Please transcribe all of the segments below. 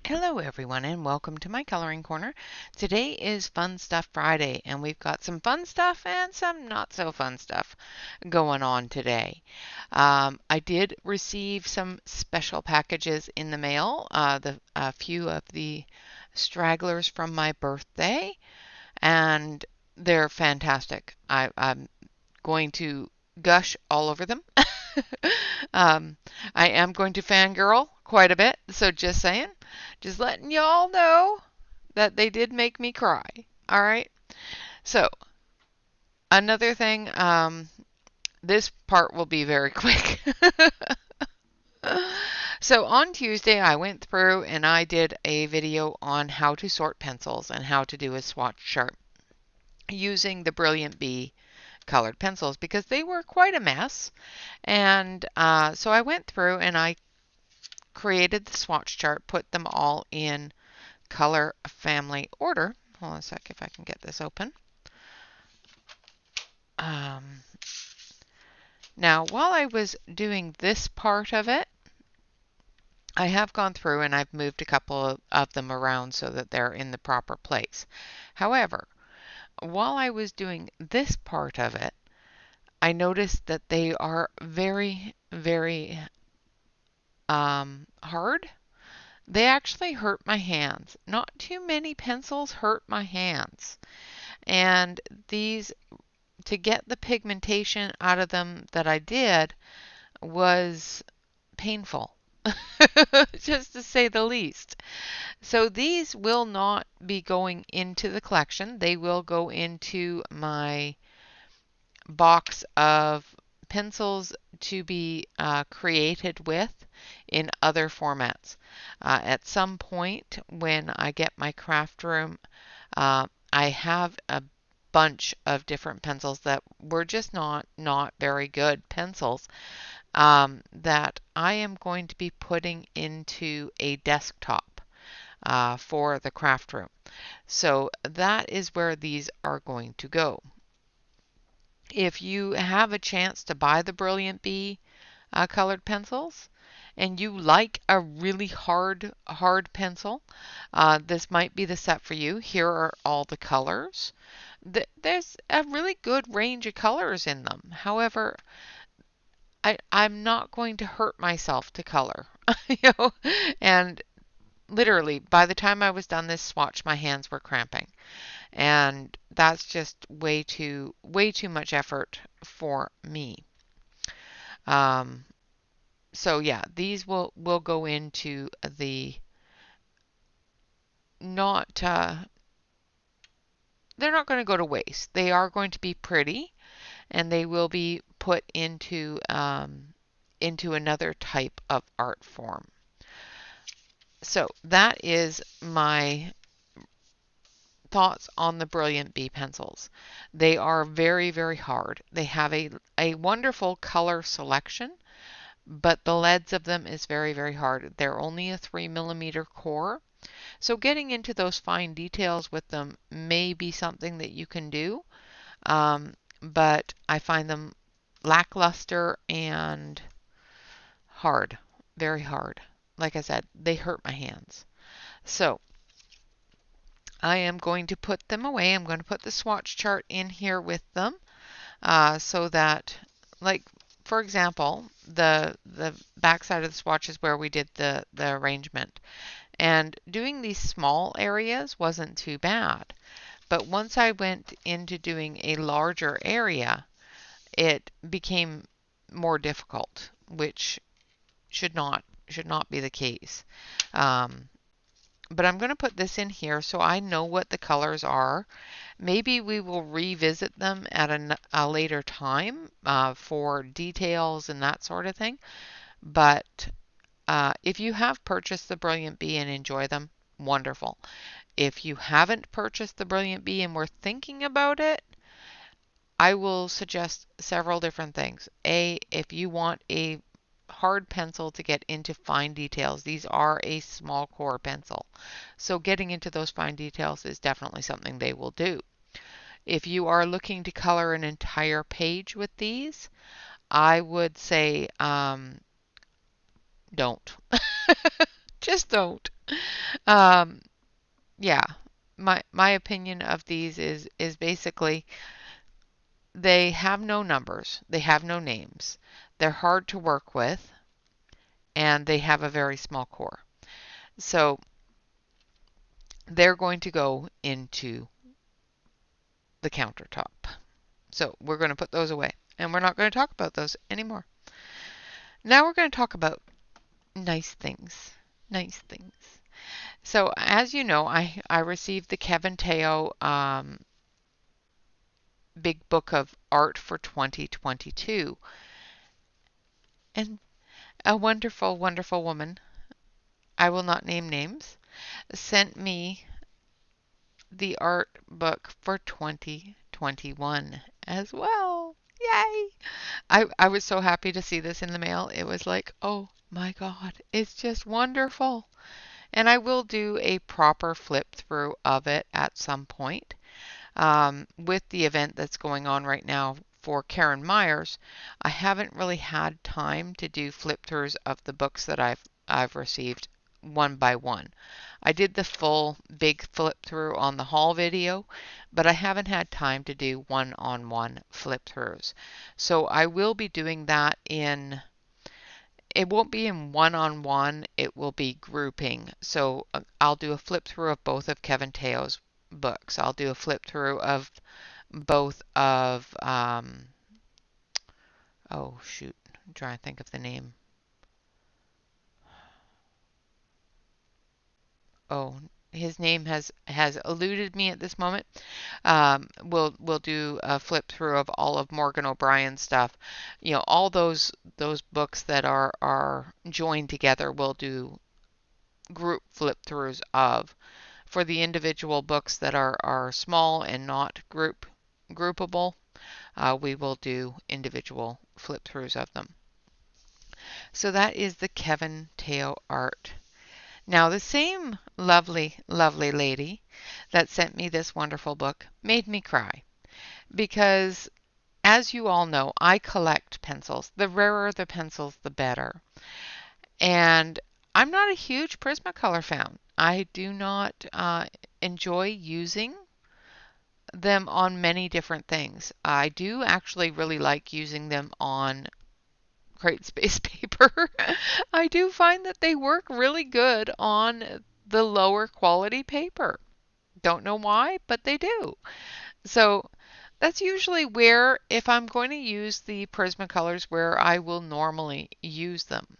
Hello everyone and welcome to my coloring corner. Today is Fun Stuff Friday and we've got some fun stuff and some not so fun stuff going on today. I did receive some special packages in the mail, a few of the stragglers from my birthday, and they're fantastic. I'm going to gush all over them. um, I am going to fangirl quite a bit, so just saying, just letting y'all know that they did make me cry. All right. So another thing, this part will be very quick. So on Tuesday, I went through and I did a video on how to sort pencils and how to do a swatch chart using the Brilliant Bee colored pencils because they were quite a mess. And so I went through and I created the swatch chart, put them all in color family order. Hold on a sec if I can get this open. Now, while I was doing this part of it, I have gone through and I've moved a couple of them around so that they're in the proper place. However, while I was doing this part of it, I noticed that they are very, very hard. They actually hurt my hands. Not too many pencils hurt my hands. And these, to get the pigmentation out of them that I did, was painful, just to say the least. So these will not be going into the collection. They will go into my box of pencils to be created with in other formats. At some point when I get my craft room, I have a bunch of different pencils that were just not very good pencils that I am going to be putting into a desktop for the craft room. So that is where these are going to go. If you have a chance to buy the Brilliant Bee colored pencils and you like a really hard pencil, this might be the set for you. Here are all the colors. There's a really good range of colors in them. However, I'm not going to hurt myself to color. you know, and literally by the time I was done this swatch, my hands were cramping. And that's just way too much effort for me. So yeah, these will go into the not they're not going to go to waste. They are going to be pretty, and they will be put into another type of art form. So that is my thoughts on the Brilliant Bee pencils. They are very, very hard. They have a wonderful color selection, but the leads of them is very, very hard. They're only a 3mm core. So getting into those fine details with them may be something that you can do, but I find them lackluster and hard, very hard. Like I said, they hurt my hands. So I am going to put them away. I'm going to put the swatch chart in here with them so that, like, for example, the back side of the swatch is where we did the arrangement. And doing these small areas wasn't too bad. But once I went into doing a larger area, it became more difficult, which should not be the case. But I'm going to put this in here so I know what the colors are. Maybe we will revisit them at a later time for details and that sort of thing. But if you have purchased the Brilliant Bee and enjoy them, wonderful. If you haven't purchased the Brilliant Bee and were thinking about it, I will suggest several different things. If you want a hard pencil to get into fine details, these are a small core pencil. So getting into those fine details is definitely something they will do. If you are looking to color an entire page with these, I would say don't. Just don't. Um, yeah, my opinion of these is basically they have no numbers, they have no names, they're hard to work with, and they have a very small core. So they're going to go into the countertop. So we're going to put those away, and we're not going to talk about those anymore. Now we're going to talk about nice things. Nice things. So as you know, I received the Kevin Teo Big Book of Art for 2022, and a wonderful, wonderful woman, I will not name names, sent me the art book for 2021 as well. Yay! I was so happy to see this in the mail. It was like, oh my God, it's just wonderful. And I will do a proper flip through of it at some point. With the event that's going on right now for Karen Myers, I haven't really had time to do flip throughs of the books that I've received one by one. I did the full big flip through on the haul video, but I haven't had time to do one-on-one flip throughs. So I will be doing that in, it won't be in one-on-one, it will be grouping. So I'll do a flip through of both of Kevin Teo's books. I'll do a flip through of both of, oh shoot, I'm trying to think of the name. Oh, his name has eluded me at this moment. We'll do a flip through of all of Morgan O'Brien's stuff. You know, all those books that are joined together. We'll do group flip throughs of. For the individual books that are small and not groupable, we will do individual flip throughs of them. So that is the Kevin Teo art. Now, the same lovely, lovely lady that sent me this wonderful book made me cry because, as you all know, I collect pencils. The rarer the pencils, the better. And I'm not a huge Prismacolor fan. I do not enjoy using them on many different things. I do actually really like using them on Create Space paper. I do find that they work really good on the lower quality paper. Don't know why, but they do. So that's usually where, if I'm going to use the Prismacolors, where I will normally use them.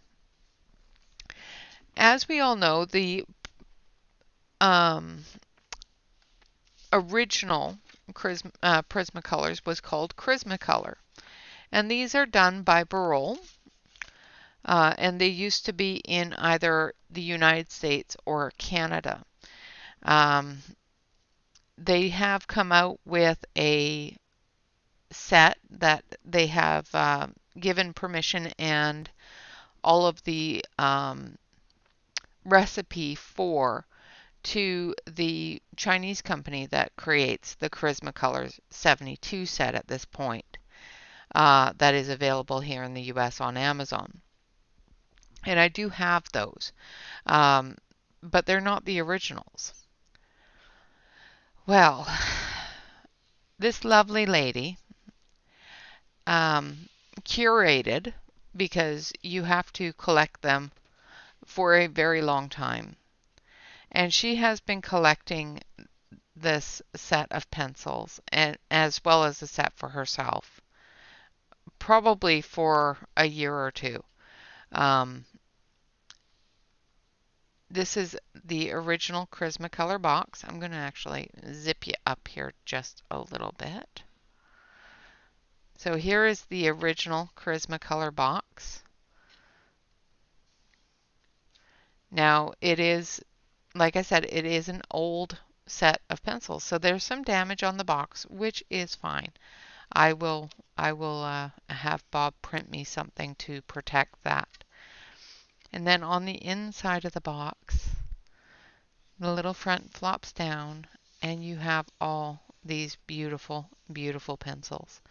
As we all know, the um, original Prismacolors was called Prismacolor. And these are done by Barol. And they used to be in either the United States or Canada. Um, they have come out with a set that they have given permission and all of the recipe for to the Chinese company that creates the Prismacolor 72 set at this point. That is available here in the US on Amazon. And I do have those, but they're not the originals. Well, this lovely lady curated, because you have to collect them for a very long time. And she has been collecting this set of pencils, and as well as a set for herself, probably for a year or two. Um, this is the original Prismacolor box. I'm going to actually zip you up here just a little bit. So here is the original Prismacolor box. Now it is, like I said, it is an old set of pencils, so there's some damage on the box, which is fine. I will have Bob print me something to protect that. And then on the inside of the box, the little front flops down, and you have all these beautiful, beautiful pencils.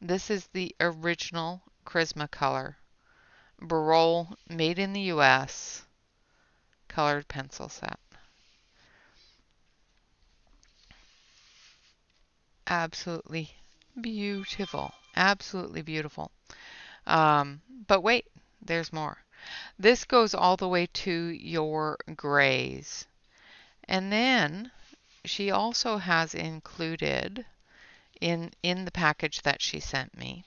This is the original Prismacolor Barol, made in the US colored pencil set. Absolutely beautiful. Absolutely beautiful. But wait, there's more. This goes all the way to your grays. And then she also has included in the package that she sent me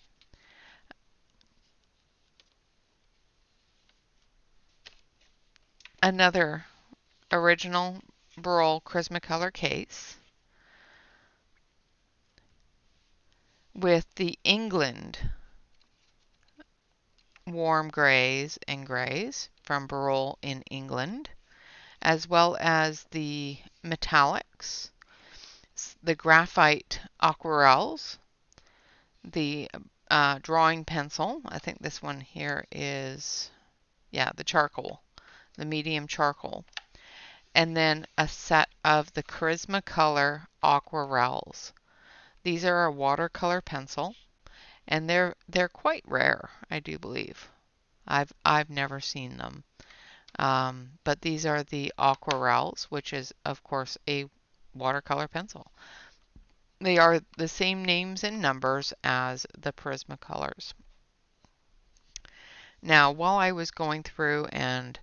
another original Burl Prismacolor case with the England warm grays and grays from Burl in England, as well as the metallics, the graphite aquarelles, the drawing pencil. I think this one here is, yeah, the charcoal, the medium charcoal. And then a set of the Prismacolor aquarelles. These are a watercolor pencil, and they're quite rare, I do believe. I've never seen them. But these are the aquarelles, which is of course a watercolor pencil. They are the same names and numbers as the Prismacolors. Now, while I was going through and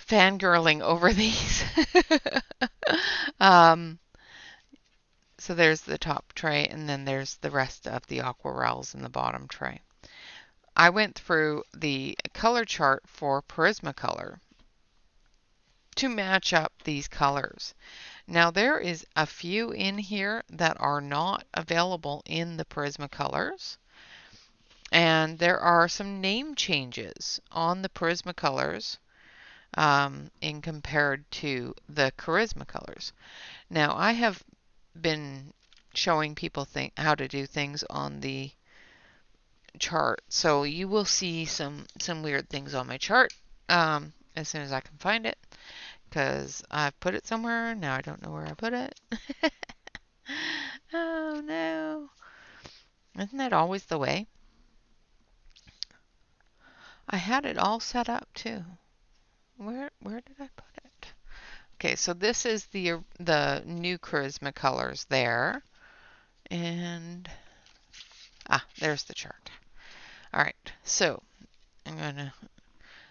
fangirling over these, so there's the top tray, and then there's the rest of the aquarelles in the bottom tray. I went through the color chart for Prismacolor to match up these colors. Now there is a few in here that are not available in the Prismacolors, and there are some name changes on the Prismacolors in compared to the Charismacolors. Now I have been showing people how to do things on the chart, so you will see some weird things on my chart as soon as I can find it, because I've put it somewhere. Now I don't know where I put it. Oh no. Isn't that always the way? I had it all set up too. Where did I put it? Okay, so this is the new Prismacolors there. And there's the chart. All right. So,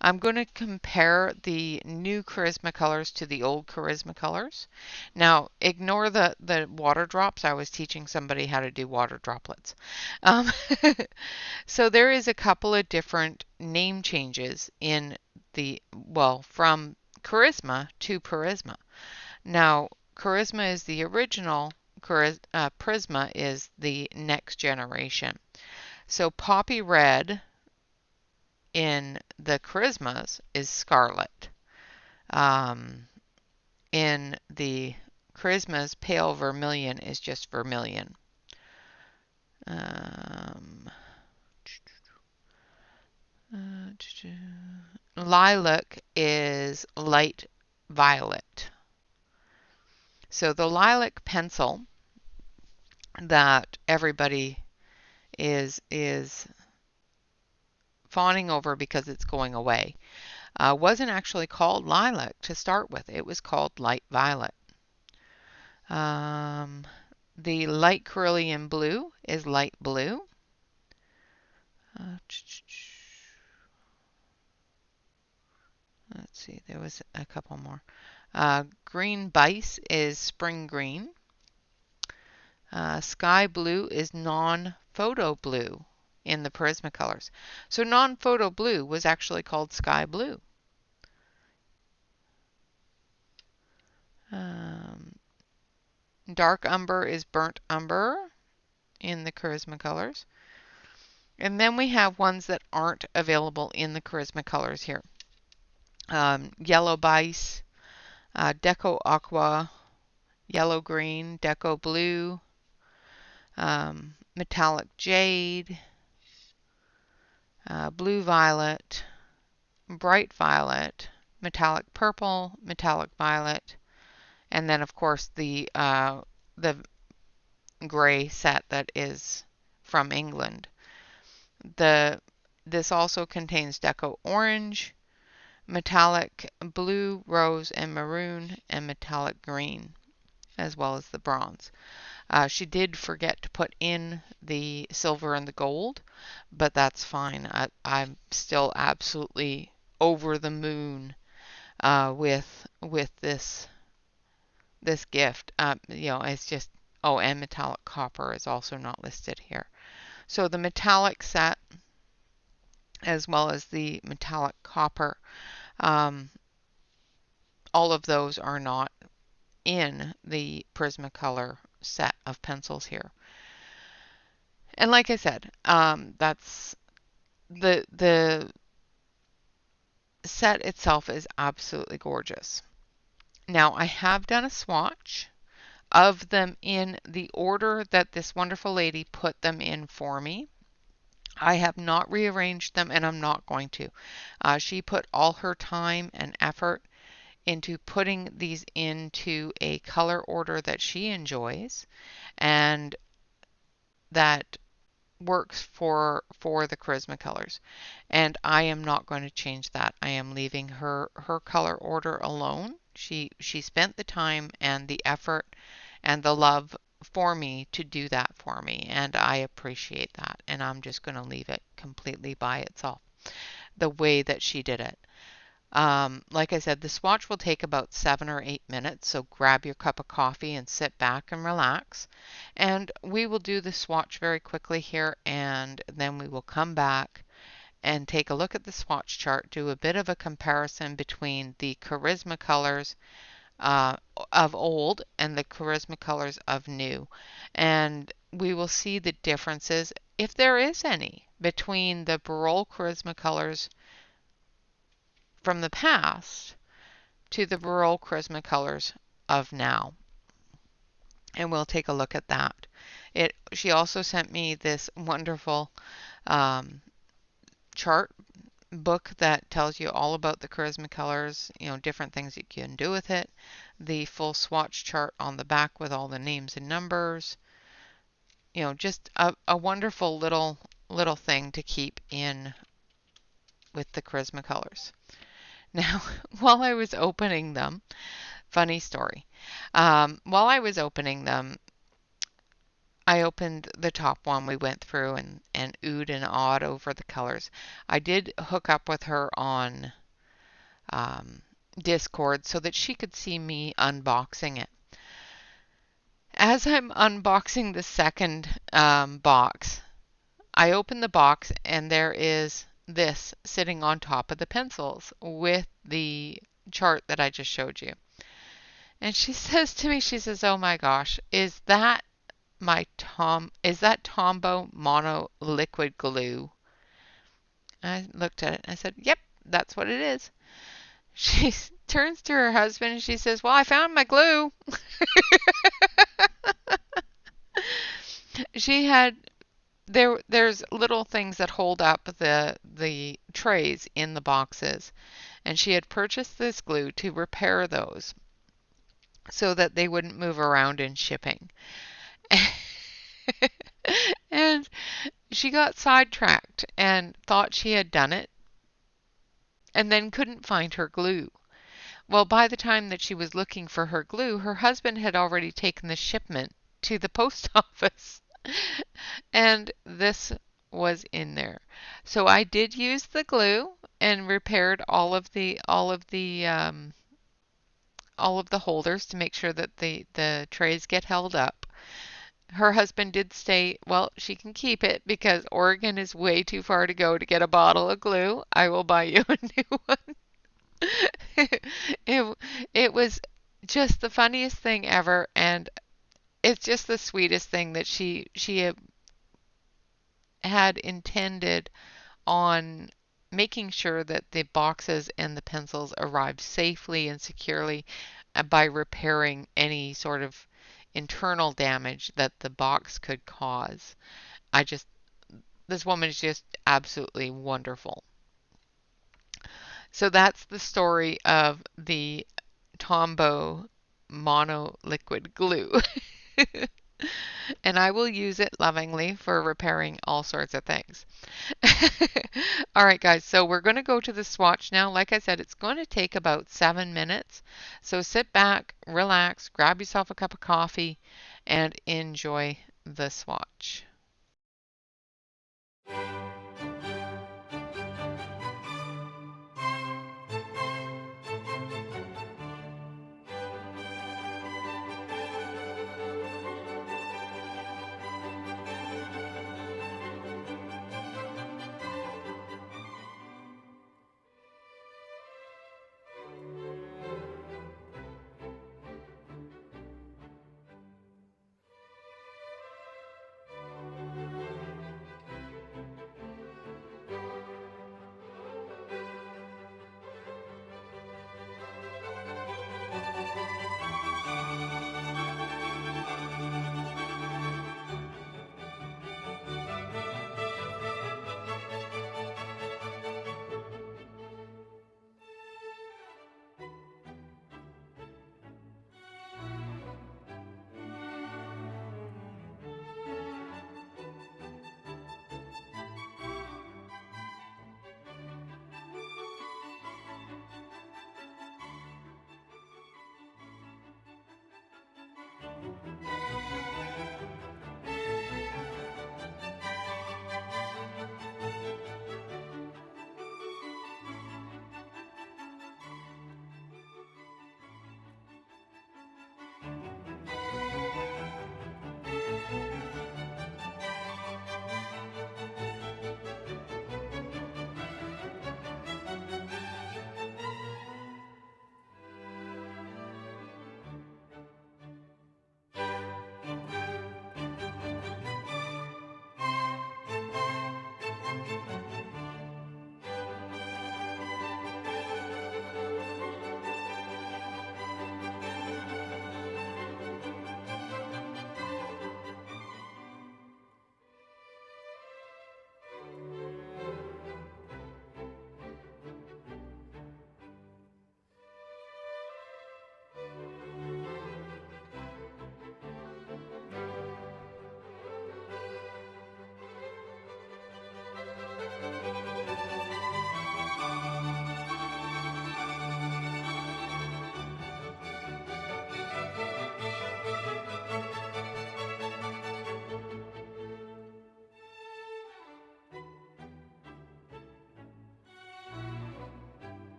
I'm going to compare the new Prismacolors to the old Prismacolors. Now, ignore the water drops. I was teaching somebody how to do water droplets. So there is a couple of different name changes in from Charisma to Prisma. Now, Charisma is the original, Prisma is the next generation. So Poppy Red in the Charismas is scarlet. In the Charismas, pale vermilion is just vermilion. Lilac is light violet. So the lilac pencil that everybody is fawning over because it's going away wasn't actually called lilac to start with. It was called light violet. The light cerulean blue is light blue. Let's see, there was a couple more. Green Bice is spring green. Sky blue is non-photo blue in the Prismacolors. So non-photo blue was actually called sky blue. Dark umber is burnt umber in the Prismacolors. And then we have ones that aren't available in the Prismacolors here. Yellow Bice, Deco Aqua, Yellow Green, Deco Blue, Metallic Jade, Blue Violet, Bright Violet, Metallic Purple, Metallic Violet, and then of course the gray set that is from England. This also contains Deco Orange, metallic blue, rose, and maroon, and metallic green, as well as the bronze. She did forget to put in the silver and the gold, but that's fine. I'm still absolutely over the moon with this gift. It's just, oh, and metallic copper is also not listed here. So the metallic set, as well as the metallic copper, um, all of those are not in the Prismacolor set of pencils here. And like I said, that's the set itself is absolutely gorgeous. Now I have done a swatch of them in the order that this wonderful lady put them in for me. I have not rearranged them, and I'm not going to. She put all her time and effort into putting these into a color order that she enjoys and that works for the charisma colors, and I am not going to change that. I am leaving her color order alone. She spent the time and the effort and the love for me to do that for me, and I appreciate that, and I'm just going to leave it completely by itself the way that she did it. Like I said, the swatch will take about 7 or 8 minutes, so grab your cup of coffee and sit back and relax. And we will do the swatch very quickly here, and then we will come back and take a look at the swatch chart, do a bit of a comparison between the charisma colors of old and the charisma colors of new. And we will see the differences, if there is any, between the Barol charisma colors from the past to the Barol charisma colors of now. And we'll take a look at that. She also sent me this wonderful chart book that tells you all about the charisma colors, different things you can do with it, the full swatch chart on the back with all the names and numbers, just a wonderful little thing to keep in with the charisma colors. Now, while I was opening them, funny story. While I was opening them, I opened the top one we went through and oohed and awed over the colors. I did hook up with her on Discord so that she could see me unboxing it. As I'm unboxing the second box, I open the box and there is this sitting on top of the pencils with the chart that I just showed you. And she says to me, she says, "Oh my gosh, is that Tombow mono liquid glue?" I looked at it and I said, "Yep, that's what it is." She turns to her husband and she says, "Well, I found my glue." She had there's little things that hold up the trays in the boxes, and she had purchased this glue to repair those so that they wouldn't move around in shipping. And she got sidetracked and thought she had done it and then couldn't find her glue. Well, by the time that she was looking for her glue, her husband had already taken the shipment to the post office. And this was in there. So I did use the glue and repaired all of the holders to make sure that the trays get held up. Her husband did say, "Well, she can keep it because Oregon is way too far to go to get a bottle of glue. I will buy you a new one." it, it was just the funniest thing ever, and it's just the sweetest thing that she had intended on making sure that the boxes and the pencils arrived safely and securely by repairing any sort of internal damage that the box could cause. This woman is just absolutely wonderful. So that's the story of the Tombow mono liquid glue. And I will use it lovingly for repairing all sorts of things. All right, guys, so we're going to go to the swatch now. Like I said, it's going to take about 7 minutes. So sit back, relax, grab yourself a cup of coffee, and enjoy the swatch.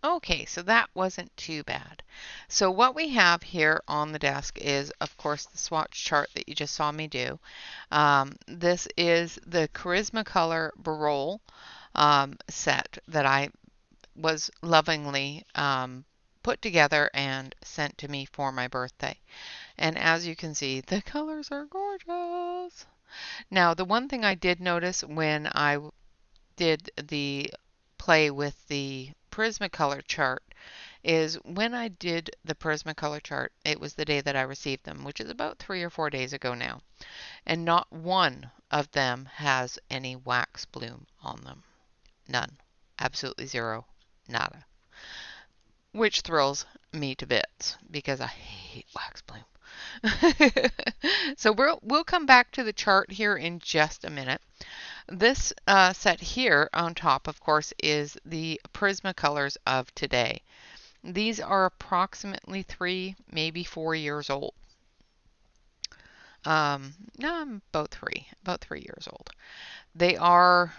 Okay, so that wasn't too bad. So what we have here on the desk is, of course, the swatch chart that you just saw me do. This is the Charisma Color Barol set that I was lovingly put together and sent to me for my birthday. And as you can see, the colors are gorgeous. Now, the one thing I did notice when I did the play with the Prismacolor chart is when I did the Prismacolor chart, it was the day that I received them, which is about 3 or 4 days ago now. And not one of them has any wax bloom on them. None. Absolutely zero. Nada. Which thrills me to bits because I hate wax bloom. So we'll come back to the chart here in just a minute. This set here on top, of course, is the Prismacolors of today. These are approximately 3, maybe 4 years old. No, I'm about 3 years old. They are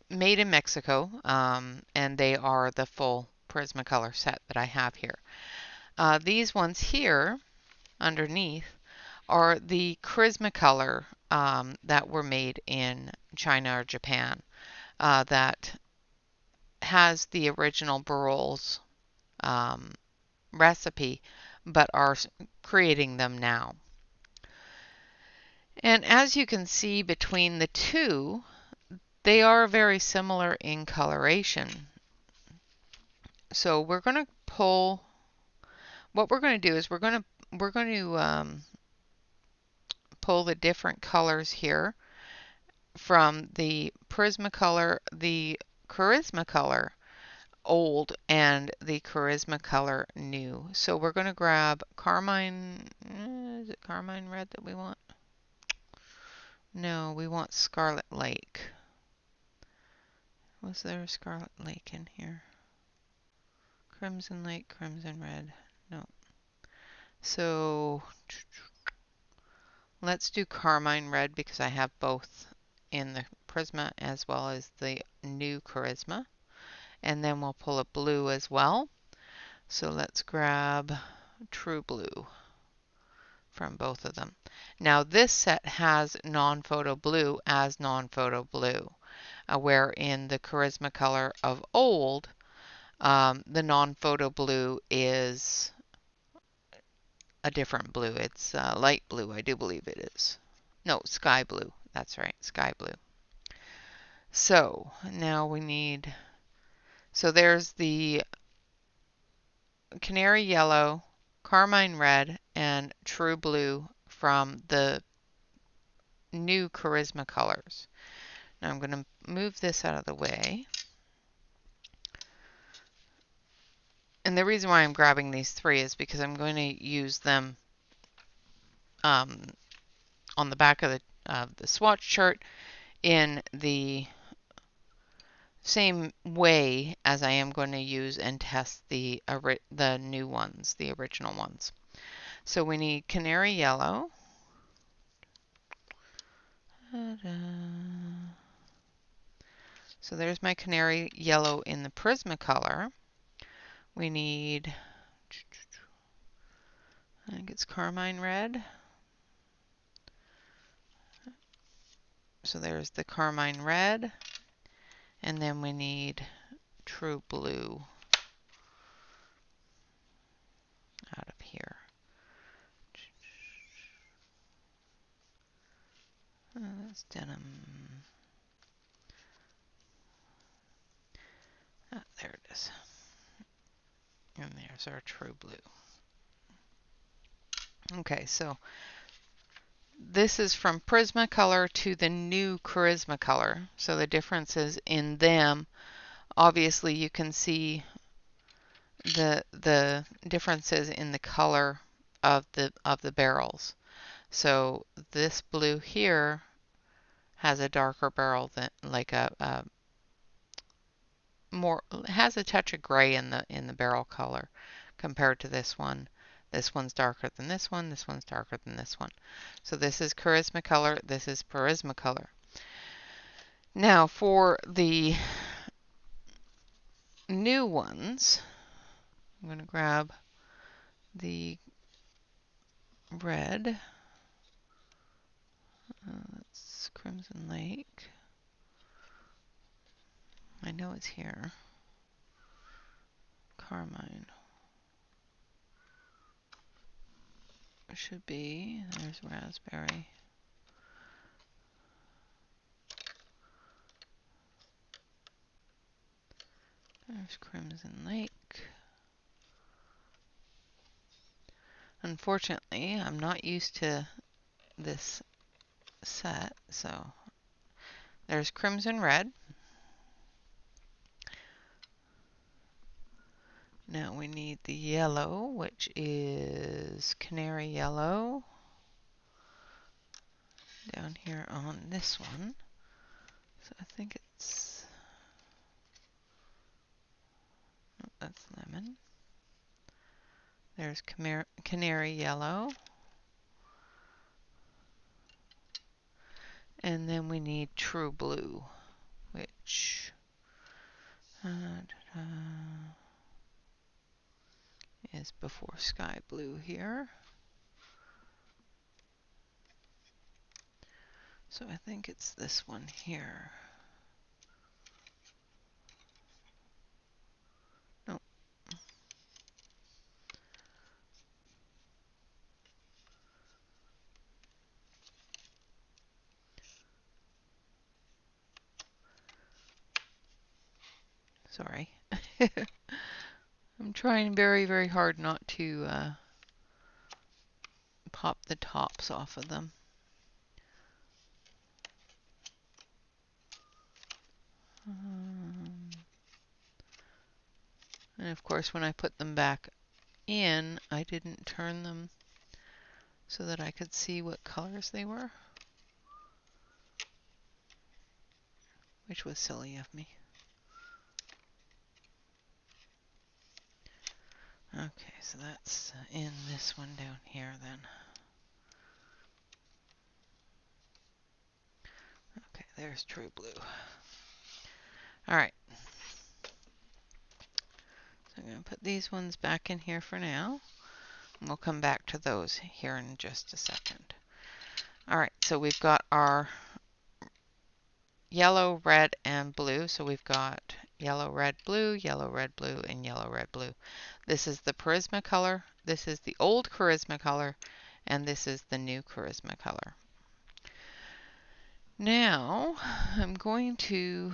made in Mexico, and they are the full Prismacolor set that I have here. These ones here underneath are the Prismacolor that were made in China or Japan that has the original Barol's recipe, but are creating them now. And as you can see between the two, they are very similar in coloration. So we're going to pull, what we're going to do is we're going to pull the different colors here from the Prismacolor, the Charismacolor old, and the Charismacolor new. So we're going to grab Carmine, is it Carmine Red that we want? No, we want Scarlet Lake. Was there a Scarlet Lake in here? Crimson Lake, Crimson Red. No. So let's do Carmine Red because I have both in the Prisma as well as the new Charisma. And then we'll pull a blue as well. So let's grab True Blue from both of them. Now this set has non-photo blue as non-photo blue, where in the Charismacolor of old, the non-photo blue is a different blue. It's light blue, I do believe it is. No, sky blue. That's right, sky blue. So now we need, so there's the Canary Yellow, Carmine Red, and True Blue from the new Charismacolors. Now I'm going to move this out of the way. And the reason why I'm grabbing these three is because I'm going to use them on the back of the swatch chart in the same way as I am going to use and test the new ones, the original ones. So we need Canary Yellow. So there's my Canary Yellow in the Prismacolor. We need, I think it's Carmine Red. So there's the Carmine Red. And then we need True Blue out of here. That's denim. There it is. And there's our True Blue. Okay, so this is from Prismacolor to the new Charismacolor. So the differences in them, obviously you can see the differences in the color of the barrels. So this blue here has a darker barrel than like a more, has a touch of gray in the barrel color compared to this one. This one's darker than this one. This one's darker than this one. So this is Charismacolor. This is Prismacolor. Now for the new ones, I'm going to grab the red. That's Crimson Lake. My know it's here. Carmine. It should be. There's raspberry. There's Crimson Lake. Unfortunately, I'm not used to this set, so there's Crimson Red. Now we need the yellow, which is Canary Yellow, down here on this one. So I think it's, oh, that's lemon. There's Canary Yellow. And then we need True Blue, which is before Sky Blue here. So I think it's this one here. Nope. Sorry. I'm trying very, very hard not to pop the tops off of them. And of course, when I put them back in, I didn't turn them so that I could see what colors they were, which was silly of me. Okay, so that's in this one down here then. Okay, there's True Blue. All right. So I'm going to put these ones back in here for now. And we'll come back to those here in just a second. All right, so we've got our yellow, red, and blue. So we've got yellow, red, blue, yellow, red, blue, and yellow, red, blue. This is the Prismacolor. This is the old Prismacolor, and this is the new Prismacolor. Now I'm going to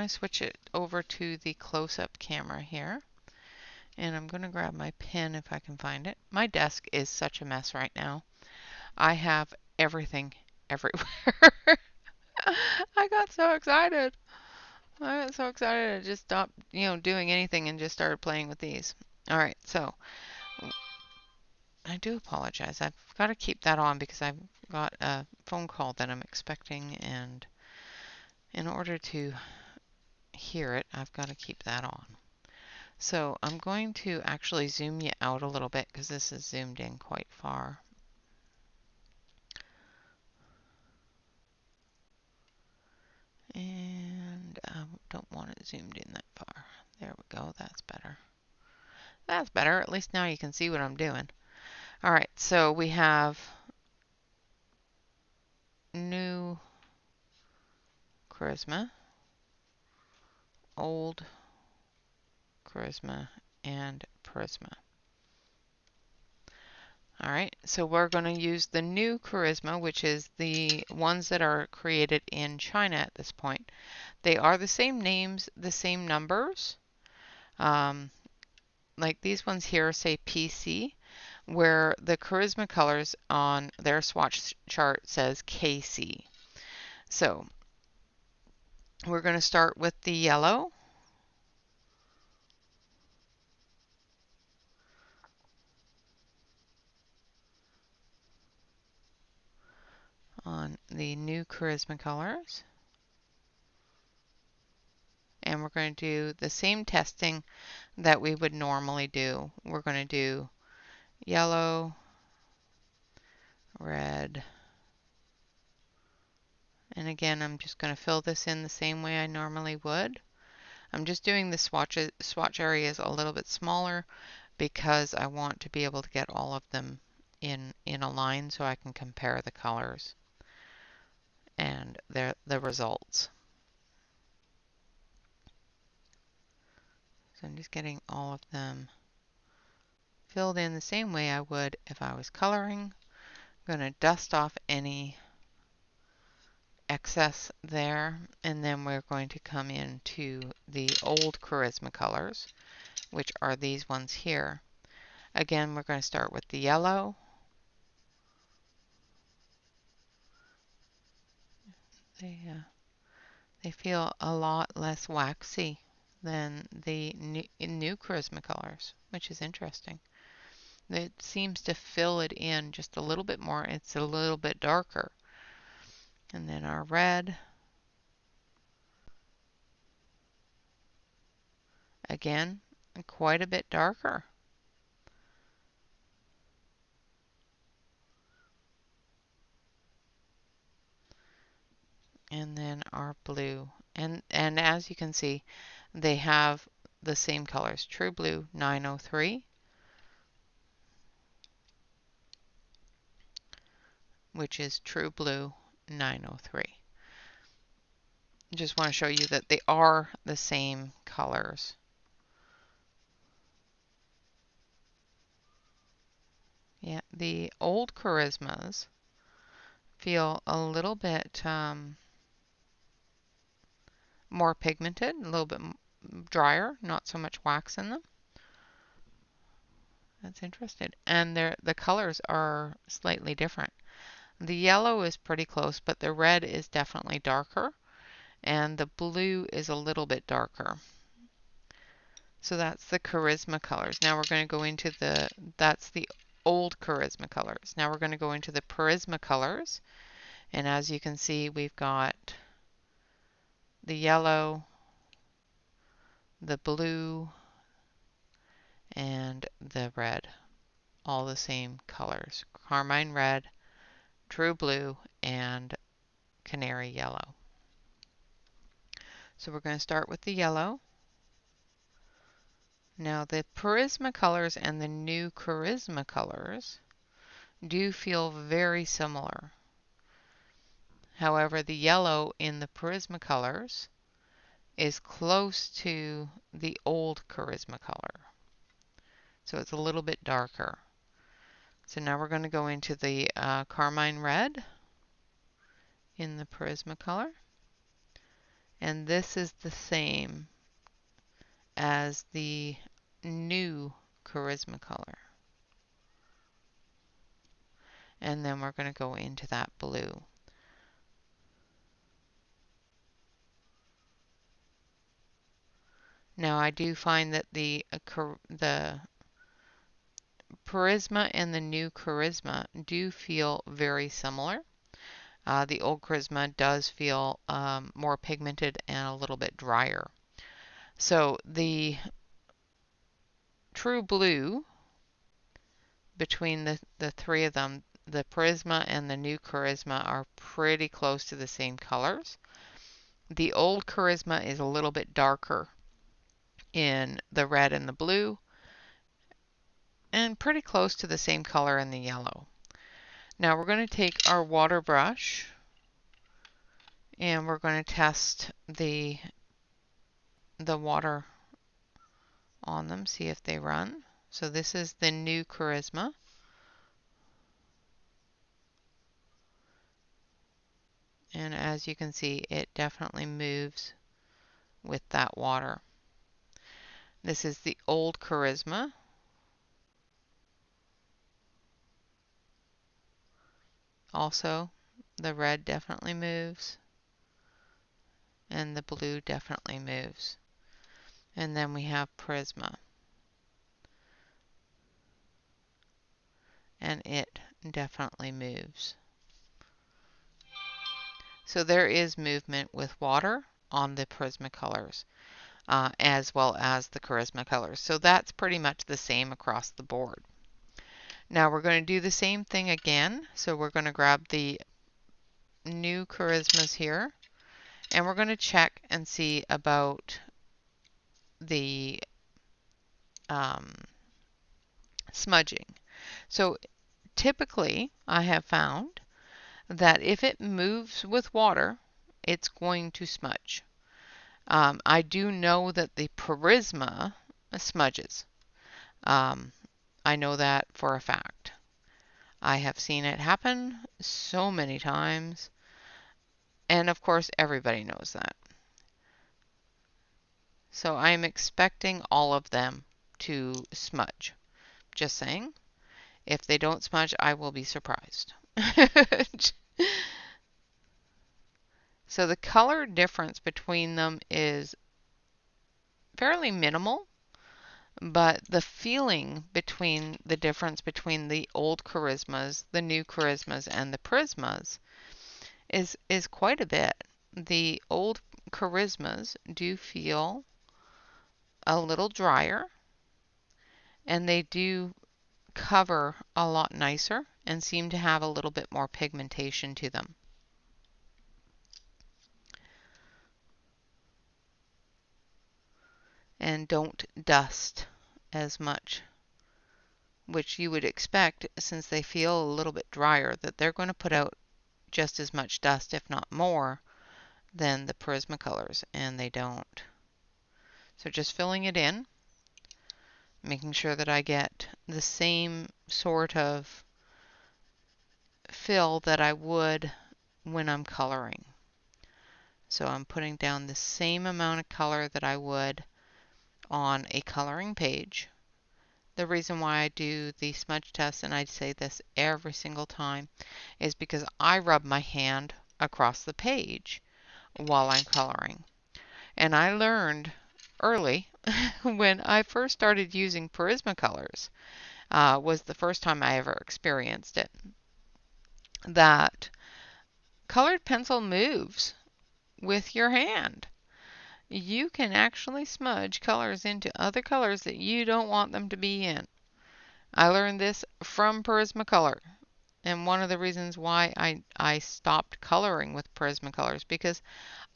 switch it over to the close-up camera here. And I'm going to grab my pen if I can find it. My desk is such a mess right now. I have everything everywhere. I got so excited. I just stopped, doing anything and just started playing with these. All right, so I do apologize. I've got to keep that on because I've got a phone call that I'm expecting, and in order to hear it, I've got to keep that on. So I'm going to actually zoom you out a little bit because this is zoomed in quite far. And I don't want it zoomed in that far. There we go. That's better. That's better. At least now you can see what I'm doing. All right, so we have new Charisma, old Charisma, and Prisma. All right, so we're going to use the new Charisma, which is the ones that are created in China at this point. They are the same names, the same numbers. Like these ones here say PC, where the Charisma colors on their swatch chart says KC. So we're going to start with the yellow. On the new Charisma colors. And we're going to do the same testing that we would normally do. We're going to do yellow, red, and again I'm just going to fill this in the same way I normally would. I'm just doing the swatch areas a little bit smaller because I want to be able to get all of them in a line so I can compare the colors and the results. So I'm just getting all of them filled in the same way I would if I was coloring. I'm going to dust off any excess there, and then we're going to come into the old Charisma colors, which are these ones here. Again, we're going to start with the yellow. They feel a lot less waxy than the new Charisma colors, which is interesting. It seems to fill it in just a little bit more. It's a little bit darker. And then our red. Again, quite a bit darker. And then our blue. And as you can see, they have the same colors. True Blue 903, which is True Blue 903. Just want to show you that they are the same colors. Yeah, the old Charismas feel a little bit more pigmented, a little bit drier, not so much wax in them. That's interesting. And the colors are slightly different. The yellow is pretty close, but the red is definitely darker, and the blue is a little bit darker. So that's the Charisma colors. Now we're going to go into that's the old Charisma colors. Now we're going to go into the Prisma colors. And as you can see, we've got the yellow, the blue, and the red. All the same colors. Carmine red, true blue, and canary yellow. So we're going to start with the yellow. Now the Prisma colors and the new Charisma colors do feel very similar. However, the yellow in the Prisma colors is close to the old Charisma color. So it's a little bit darker. So now we're going to go into the carmine red in the Prisma color. And this is the same as the new Charisma color. And then we're going to go into that blue. Now I do find that the Prisma and the new Charisma do feel very similar. The old Charisma does feel more pigmented and a little bit drier. So the true blue between the three of them, the Prisma and the new Charisma, are pretty close to the same colors. The old Charisma is a little bit darker in the red and the blue, and pretty close to the same color in the yellow. Now we're going to take our water brush and we're going to test the water on them, see if they run. So this is the new Charisma. And as you can see, it definitely moves with that water. This is the old Charisma. Also, the red definitely moves, and the blue definitely moves. And then we have Prisma. And it definitely moves. So there is movement with water on the Prisma colors, as well as the Charisma colors. So that's pretty much the same across the board. Now we're going to do the same thing again. So we're going to grab the new Charismas here, and we're going to check and see about the smudging. So typically I have found that if it moves with water, it's going to smudge. I do know that the Prisma smudges. Um, I know that for a fact. I have seen it happen so many times, and of course everybody knows that. So I am expecting all of them to smudge. Just saying. If they don't smudge, I will be surprised. So the color difference between them is fairly minimal, but the feeling between the difference between the old charismas, the new charismas, and the prismas is quite a bit. The old charismas do feel a little drier, and they do cover a lot nicer and seem to have a little bit more pigmentation to them. And don't dust as much, which you would expect since they feel a little bit drier, that they're going to put out just as much dust, if not more, than the Prismacolors, and they don't. So just filling it in, making sure that I get the same sort of fill that I would when I'm coloring. So I'm putting down the same amount of color that I would on a coloring page. The reason why I do the smudge test, and I say this every single time, is because I rub my hand across the page while I'm coloring. And I learned early when I first started using Prismacolors, was the first time I ever experienced it, that colored pencil moves with your hand. You can actually smudge colors into other colors that you don't want them to be in. I learned this from Prismacolor, and one of the reasons why I stopped coloring with Prismacolors, because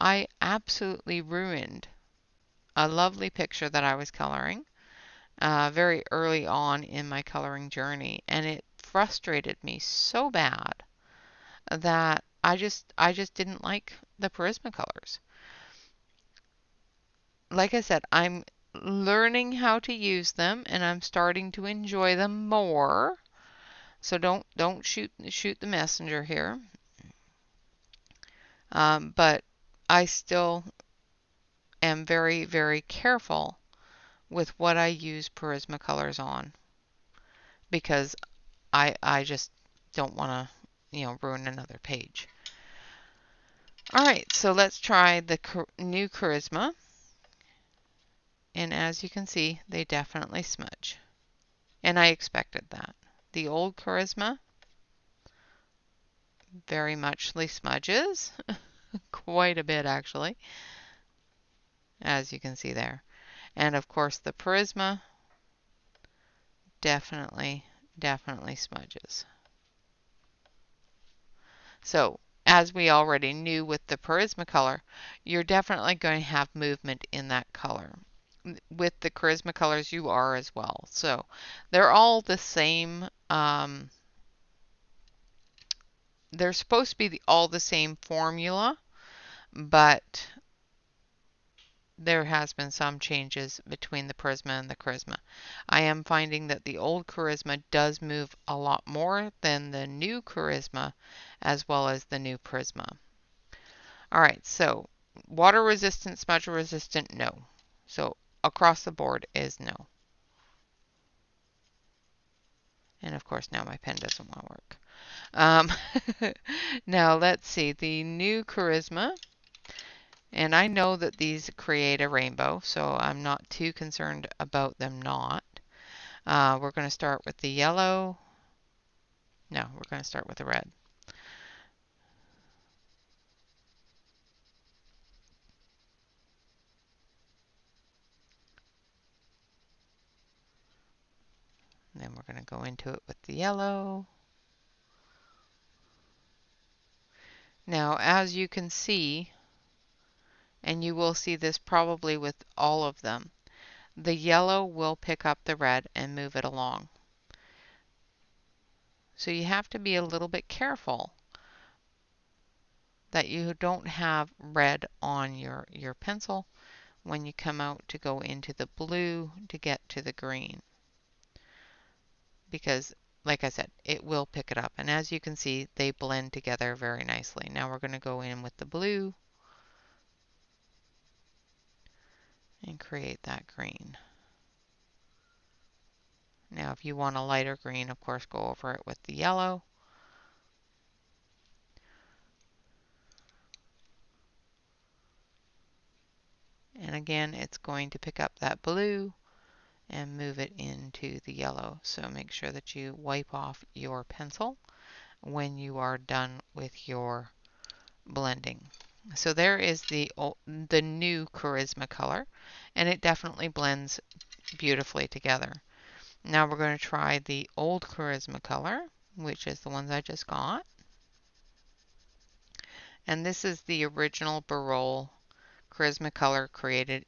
I absolutely ruined a lovely picture that I was coloring very early on in my coloring journey, and it frustrated me so bad that I just didn't like the Prismacolors. Like I said, I'm learning how to use them, and I'm starting to enjoy them more. So don't shoot the messenger here. But I still am very, very careful with what I use Prismacolors on, because I just don't want to, ruin another page. All right, so let's try the new Charisma. And as you can see, they definitely smudge. And I expected that. The old Charisma very muchly smudges. Quite a bit, actually, as you can see there. And of course, the Prisma definitely smudges. So, as we already knew with the Prismacolor, you're definitely going to have movement in that color. With the Prismacolors, you are as well. So, they're all the same. They're supposed to be all the same formula, but there has been some changes between the Prisma and the Charisma. I am finding that the old Charisma does move a lot more than the new Charisma, as well as the new Prisma. All right, so water resistant, smudge resistant, no. So across the board is no. And of course now my pen doesn't want to work. Now let's see, the new Charisma. And I know that these create a rainbow, so I'm not too concerned about them not. We're going to start with the yellow. No, we're going to start with the red. And then we're going to go into it with the yellow. Now, as you can see, and you will see this probably with all of them, the yellow will pick up the red and move it along. So you have to be a little bit careful that you don't have red on your pencil when you come out to go into the blue to get to the green. Because, like I said, it will pick it up. And as you can see, they blend together very nicely. Now we're going to go in with the blue and create that green. Now, if you want a lighter green, of course, go over it with the yellow. And again, it's going to pick up that blue and move it into the yellow. So make sure that you wipe off your pencil when you are done with your blending. So there is the new Charisma color, and it definitely blends beautifully together. Now we're going to try the old Charisma color, which is the ones I just got. And this is the original Barol Charisma color created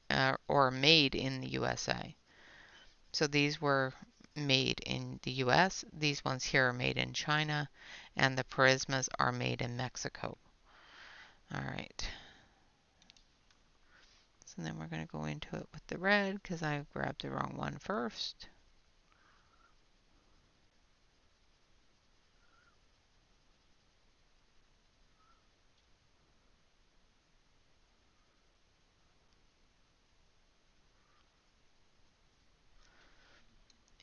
or made in the USA. So these were made in the US. These ones here are made in China, and the Prismas are made in Mexico. All right. So then we're going to go into it with the red because I grabbed the wrong one first.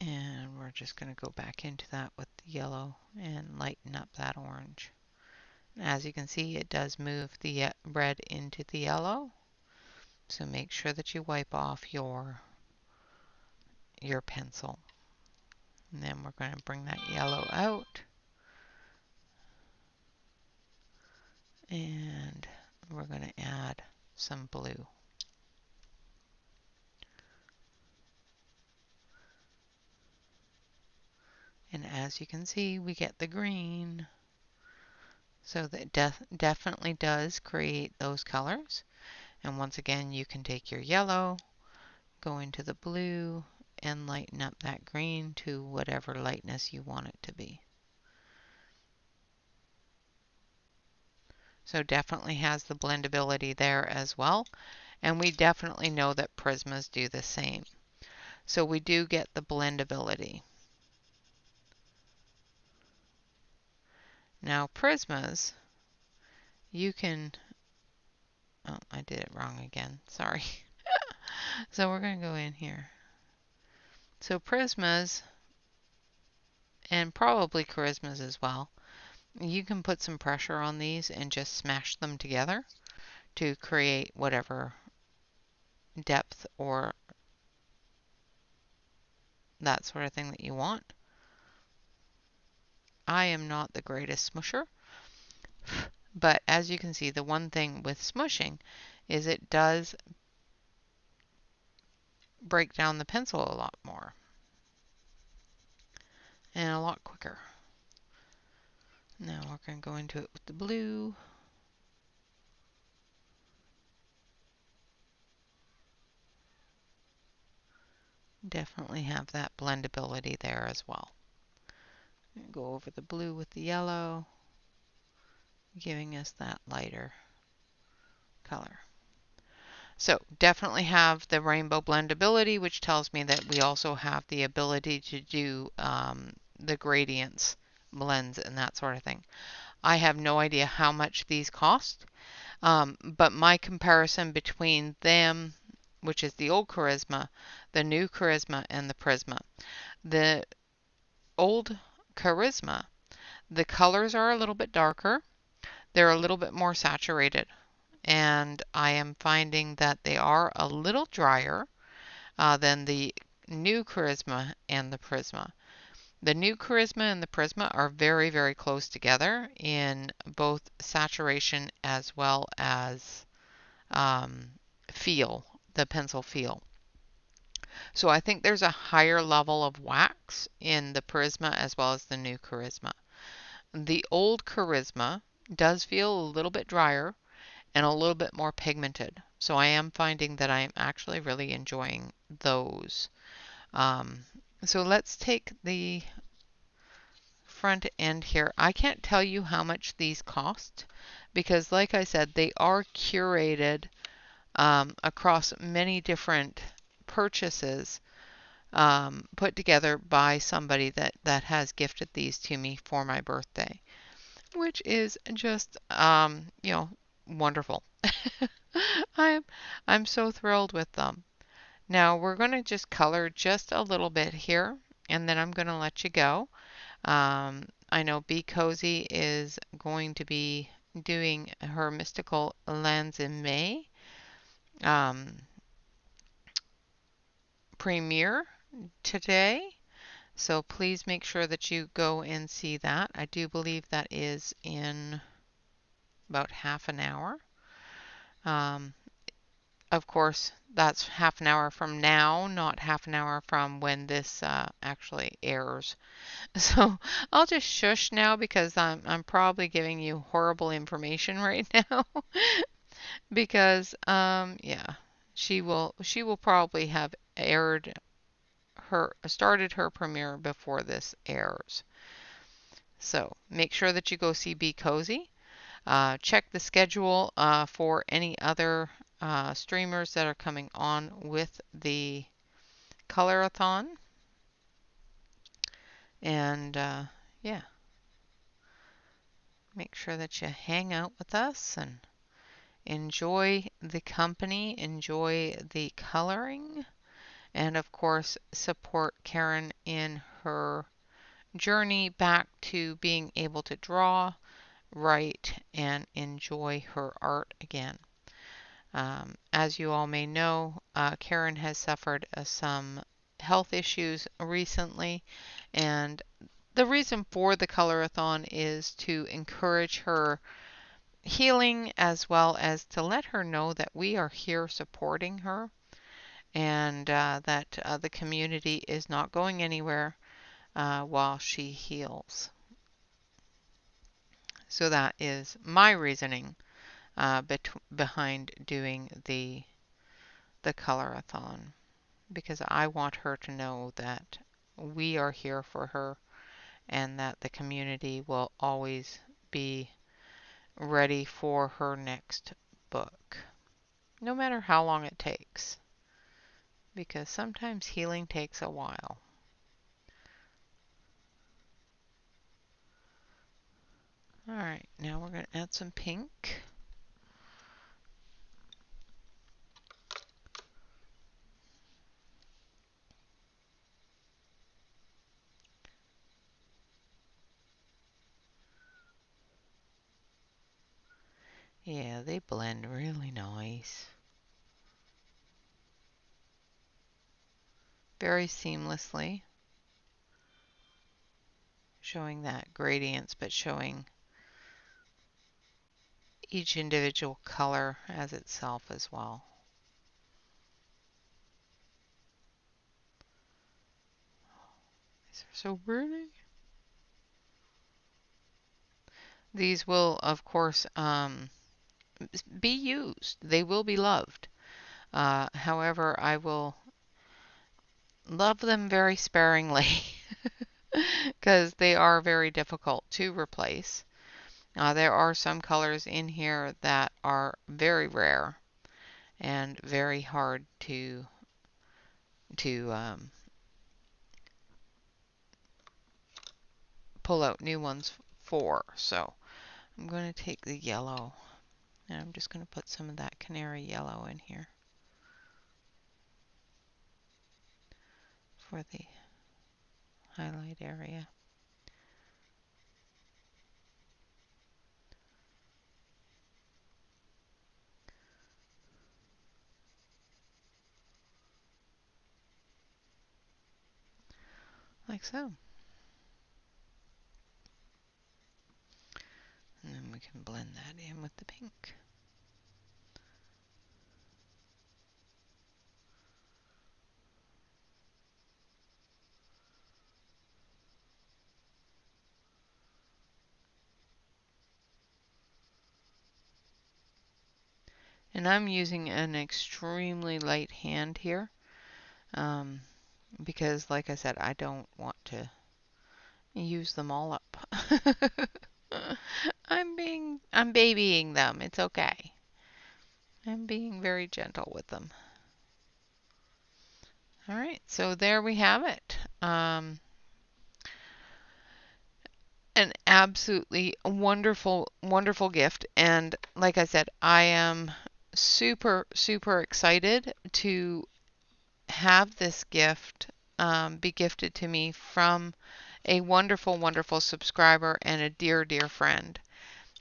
And we're just going to go back into that with the yellow and lighten up that orange. As you can see, it does move the red into the yellow. So make sure that you wipe off your pencil. And then we're going to bring that yellow out. And we're going to add some blue. And as you can see, we get the green. So that definitely does create those colors. And once again, you can take your yellow, go into the blue, and lighten up that green to whatever lightness you want it to be. So definitely has the blendability there as well. And we definitely know that Prismas do the same. So we do get the blendability. Now Prismas, you can, oh, I did it wrong again, sorry. So we're going to go in here. So Prismas, and probably Charismas as well, you can put some pressure on these and just smash them together to create whatever depth or that sort of thing that you want. I am not the greatest smusher, but as you can see, the one thing with smushing is it does break down the pencil a lot more and a lot quicker. Now we're going to go into it with the blue. Definitely have that blendability there as well. Go over the blue with the yellow, giving us that lighter color. So definitely have the rainbow blendability, which tells me that we also have the ability to do the gradients, blends, and that sort of thing. I have no idea how much these cost, but my comparison between them, which is the old Charisma, the new Charisma, and the Prisma. The old Charisma, the colors are a little bit darker. They're a little bit more saturated. And I am finding that they are a little drier than the new Charisma and the Prisma. The new Charisma and the Prisma are very, very close together in both saturation as well as feel, the pencil feel. So I think there's a higher level of wax in the Prisma as well as the new Charisma. The old Charisma does feel a little bit drier and a little bit more pigmented. So I am finding that I am actually really enjoying those. So let's take the front end here. I can't tell you how much these cost because like I said, they are curated across many different purchases put together by somebody that has gifted these to me for my birthday, which is just wonderful. I'm I'm so thrilled with them. Now we're going to just color just a little bit here, and then I'm going to let you go. I know Be Cozy is going to be doing her Mystical Lands in May premiere today. So please make sure that you go and see that. I do believe that is in about half an hour. Um, of course, that's half an hour from now, not half an hour from when this actually airs. So I'll just shush now because I'm probably giving you horrible information right now. Because yeah, she will probably have aired her started her premiere before this airs. So make sure that you go see Be Cozy. Check the schedule for any other streamers that are coming on with the Colorathon. And yeah, make sure that you hang out with us and enjoy the company, enjoy the coloring, and of course, support Karen in her journey back to being able to draw, write, and enjoy her art again. As you all may know, Karen has suffered some health issues recently, and the reason for the Colorathon is to encourage her healing as well as to let her know that we are here supporting her and that the community is not going anywhere while she heals. So that is my reasoning behind doing the colorathon, because I want her to know that we are here for her and that the community will always be ready for her next book, no matter how long it takes, because sometimes healing takes a while. All right, now we're going to add some pink. Yeah, they blend really nice. Very seamlessly, showing that gradients, but showing each individual color as itself as well. These are so pretty. These will, of course, be used. They will be loved. However, I will love them very sparingly because they are very difficult to replace. There are some colors in here that are very rare and very hard to pull out new ones for. So I'm going to take the yellow and I'm just going to put some of that canary yellow in here for the highlight area. Like so. And then we can blend that in with the pink. And I'm using an extremely light hand here um, because, like I said, I don't want to use them all up. I'm babying them. It's okay. I'm being very gentle with them. All right, so there we have it. An absolutely wonderful, wonderful gift. And like I said, I am super, super excited to have this gift be gifted to me from a wonderful, wonderful subscriber and a dear, dear friend.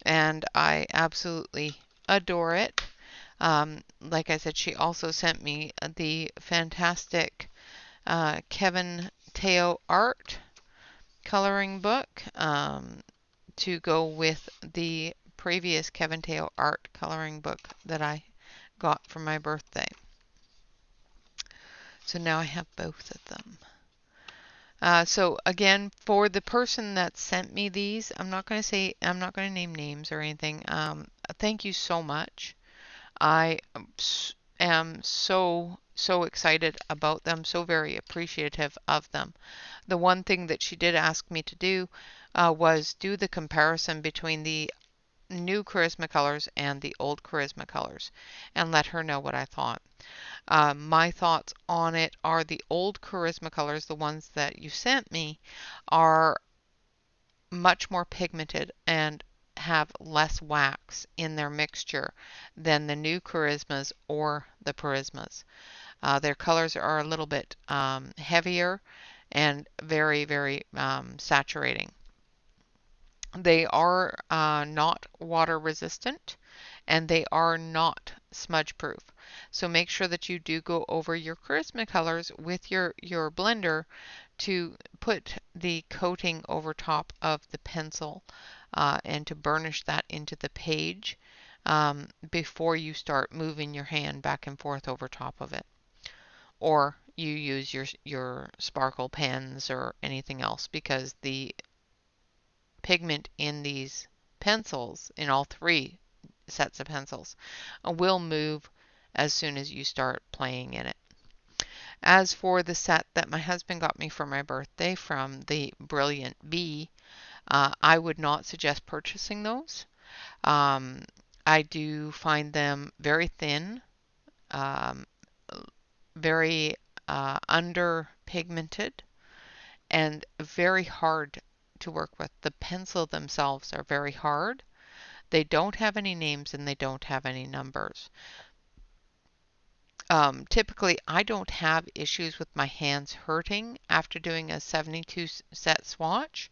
And I absolutely adore it. Like I said, she also sent me the fantastic Kevin Teo art coloring book to go with the previous Kevin Teo art coloring book that I got for my birthday. So now I have both of them. So again, for the person that sent me these, I'm not going to name names or anything. Thank you so much. I am so excited about them, so very appreciative of them. The one thing that she did ask me to do was do the comparison between the new Charisma colors and the old Charisma colors and let her know what I thought. My thoughts on it are the old Charisma colors, the ones that you sent me, are much more pigmented and have less wax in their mixture than the new Charismas or the Prismas. Their colors are a little bit heavier and very, very saturating. They are not water resistant and they are not smudge proof. So make sure that you do go over your Charisma colors with your blender to put the coating over top of the pencil and to burnish that into the page before you start moving your hand back and forth over top of it. Or you use your sparkle pens or anything else, because the pigment in these pencils, in all three sets of pencils, will move as soon as you start playing in it. As for the set that my husband got me for my birthday from the Brilliant Bee, I would not suggest purchasing those. I do find them very thin, um, very under pigmented, and very hard to work with. The pencil themselves are very hard. They don't have any names and they don't have any numbers. Typically, I don't have issues with my hands hurting after doing a 72 set swatch,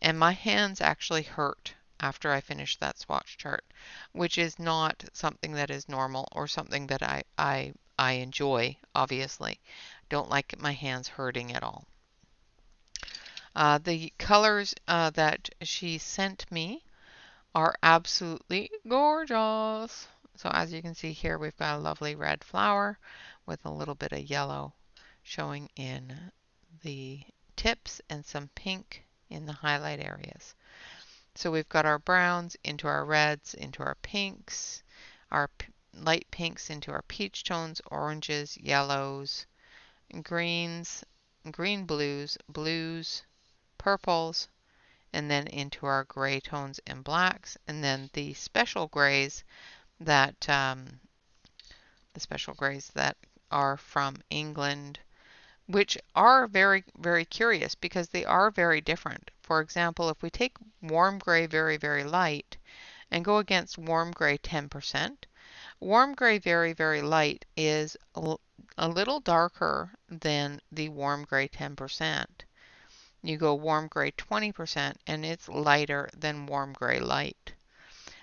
and my hands actually hurt after I finish that swatch chart, which is not something that is normal or something that I enjoy, obviously. Don't like my hands hurting at all. The colors that she sent me are absolutely gorgeous. So as you can see here, we've got a lovely red flower with a little bit of yellow showing in the tips and some pink in the highlight areas. So we've got our browns into our reds, into our pinks, our light pinks into our peach tones, oranges, yellows, greens, green blues, blues, purples, and then into our gray tones and blacks, and then the special grays that are from England, which are very, very curious because they are very different. For example, if we take warm gray very, very light and go against warm gray 10%, warm gray very, very light is a little darker than the warm gray 10%. You go warm gray 20% and it's lighter than warm gray light.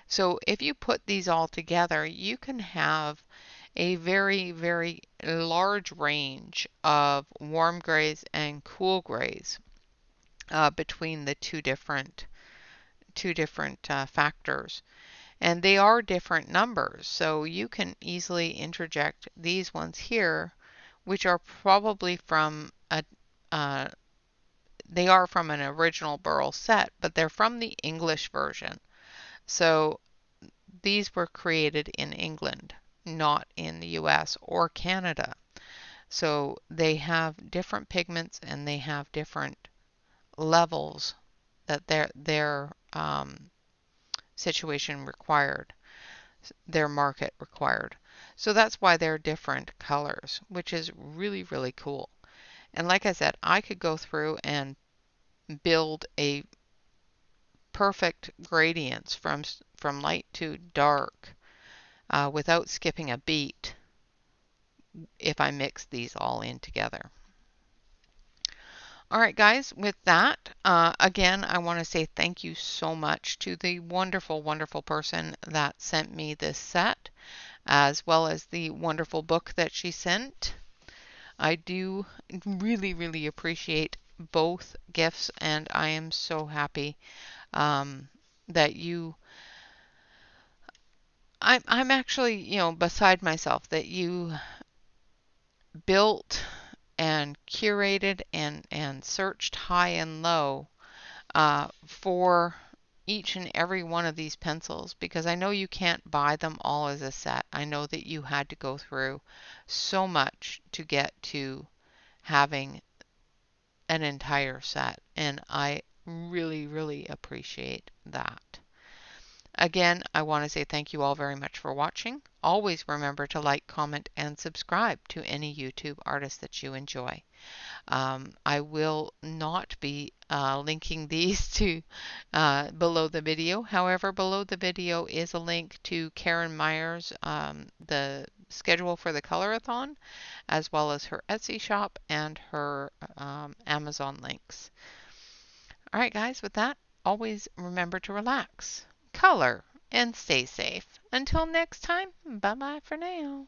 So if you put these all together, you can have a very, very large range of warm grays and cool grays between the two different factors. And they are different numbers, so you can easily interject these ones here, which are probably from they are from an original Burl set, but they're from the English version. So these were created in England, not in the US or Canada. So they have different pigments and they have different levels that their situation required. their market required. So that's why they're different colors, which is really, really cool. And like I said, I could go through and build a perfect gradients from light to dark without skipping a beat if I mix these all in together. All right, guys, with that, again, I want to say thank you so much to the wonderful, wonderful person that sent me this set, as well as the wonderful book that she sent. I do really, really appreciate both gifts, and I am so happy that you. I'm actually, beside myself that you built and curated and searched high and low for each and every one of these pencils, because I know you can't buy them all as a set. I know that you had to go through so much to get to having an entire set, and I really, really appreciate that. Again, I want to say thank you all very much for watching. Always remember to like, comment, and subscribe to any YouTube artist that you enjoy. I will not be linking these to below the video. However, below the video is a link to Karen Meyer's the schedule for the colorathon, as well as her Etsy shop and her Amazon links. All right, guys, with that, always remember to relax, color, and stay safe. Until next time, bye bye for now.